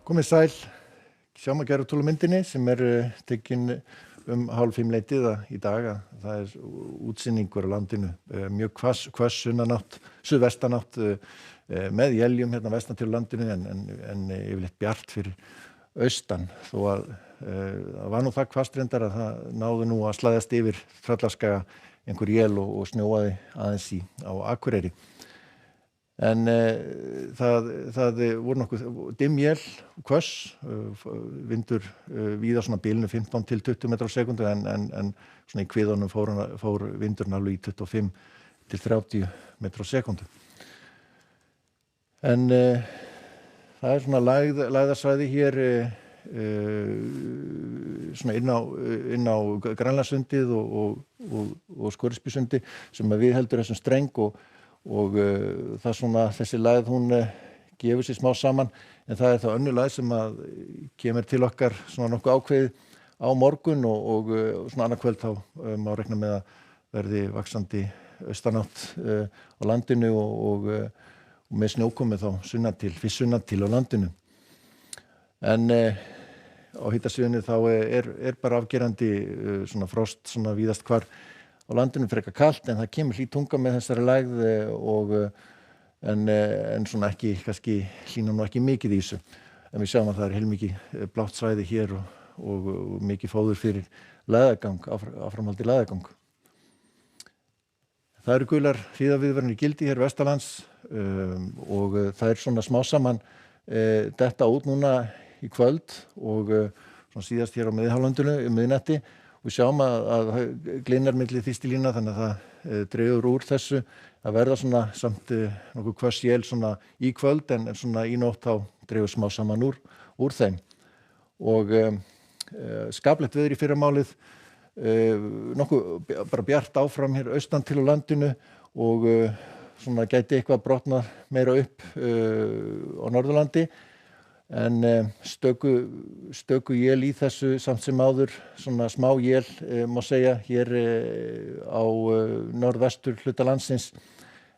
Komið sæl, sjáum að gera túlumyndinni sem tekin 4:30 í dag. Það útsýningur á landinu, mjög hvöss sunnanátt, suðvestanátt með éljum hérna vestan til landinu en yfirleitt bjart fyrir austan. Þó að það var nú það hvasst reyndar að það náðu nú að slæðast yfir Tröllaskaga einhver él og snjóaði aðeins á Akureyri. En það voru nokkuð dimm él, hvöss, vindur víða svona bilinu 15 til 20 metrar á sekúndu en svona í kviðunum fór vindurinn alveg í 25 til 30 metrar á sekúndu. En það svona lægðarsvæði hér svona inn á Grænlandssundið og Scoresbysundi sem við heldur þessum streng og það svona þessi lægð hún gefur sér smá saman en það þá önnur lægð sem að kemur til okkar svona nokkuð ákveðið á morgun og svona annað kvöld þá má reikna með að verði vaxandi austanátt á landinu og með snjókomu þá fyrst sunnan til á landinu. En á hitasviðinu þá bara afgerandi svona frost svona víðast hvar á landinu frekar kalt en það kemur hlý tunga með þessari lægð en svona ekki kannski hlýnar nú ekki mikið í þessu. En við sjáum að það heilmikið blátt svæði hér og mikið fóður fyrir lægðagang, áframhaldi lægðagang. Það eru gular hríðarviðvaranir í gildi hér vestanlands og það svona smá saman detta út núna í kvöld og svona síðast hér á miðhálendinu miðnætti. Við sjáum að glinar milli þýstilína þannig að það dregur úr þessu að verða svona samt nokkuð hvöss él svona í kvöld en svona í nótt þá dregur smá saman úr þeim. Og skaplegt veður í fyrramálið, nokkuð bara bjart áfram hér austan til á landinu og svona gæti eitthvað brotnað meira upp á Norðurlandi. En stöku él í þessu samt sem áður, svona smá él má segja hér á norðvestur hluta landsins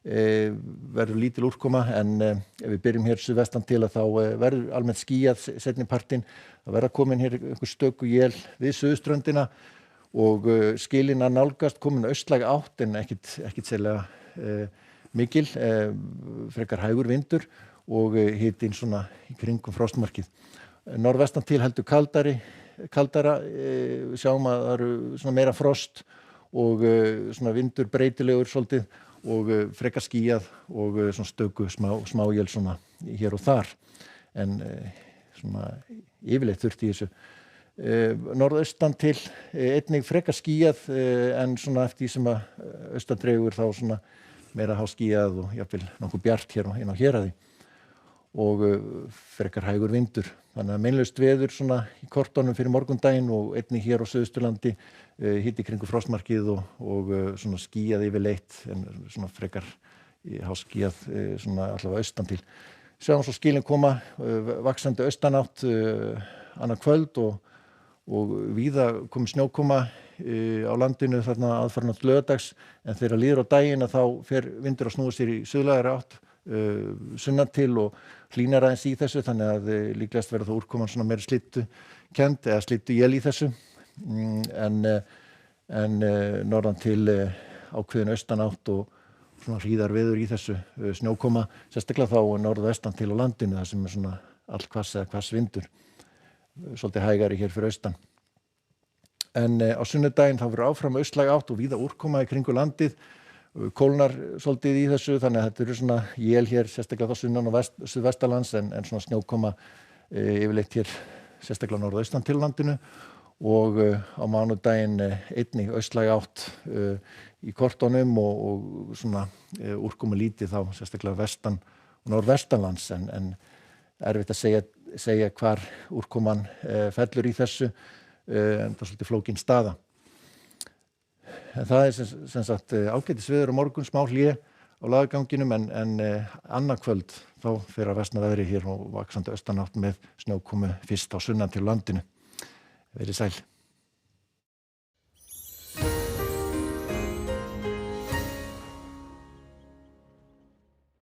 verður lítil úrkoma en ef við byrjum hér suðvestan til að þá verður almennt skýjað seinni partinn. Það verða komin hér einhver stöku él við suðurströndina og skilin að nálgast komin austlæg átt en ekkit sérlega mikil, frekar hægur vindur og hitinn svona í kringum frostmarkið. Norðvestan til heldur kaldara, sjáum að það eru svona meira frost og svona vindur breytilegur svolítið og frekar skýjað og svona stöku smá él svona hér og þar. En svona yfirleitt þurft í þessu. Norðaustan til einnig frekar skýjað en svona eftir því sem að austan dregur þá svona meira háskýjað og jafnvel nokkuð bjart hér inn á héraði. Og frekar hægur vindur. Þannig að meinlaust veður svona í kortunum fyrir morgundaginn og einnig hér á Suðausturlandi hiti kringum frostmarkið og svona skýjað yfirleitt en svona frekar háskýjað svona allavega austan til. Sjáum svo skilin koma vaxandi austanátt annað kvöld og víða komið snjókoma á landinu þarna aðfarnátt laugardags en þegar líður á daginn að þá fer vindur að snúa sér í suðlægari átt sunnan til og hlýnar aðeins í þessu þannig að líklegast verður það úrkoman svona meira slyddukennd eða slydduél í þessu en norðan til ákveðin austanátt og svona hríðarveður í þessu snjókoma sérstaklega þá norðvestan til á landinu þar sem svona allhvass eða hvass vindur svolítið hægari hér fyrir austan. En á sunnudaginn þá verður áfram austlæg átt og víða úrkoma í kringu landið kólnar svolítið í þessu þannig að þetta eru svona él hér sérstaklega þá sunnan og suðvestanlands en svona snjókoma yfirleitt hér sérstaklega norðaustan til landinu og á mánudaginn einnig austlæg átt í kortunum og svona úrkomu lítið þá sérstaklega vestan og norðvestanlands en erfitt að segja hvar úrkoman fellur í þessu en það svolítið flókin staða. En það sem sagt ágætis veður á morgun, smá hlé á lagaganginum en annað kvöld þá fer að versna veðrið hér og vaxandi austanátt með snjókomu fyrst á sunnan til landinu. Verið sæl.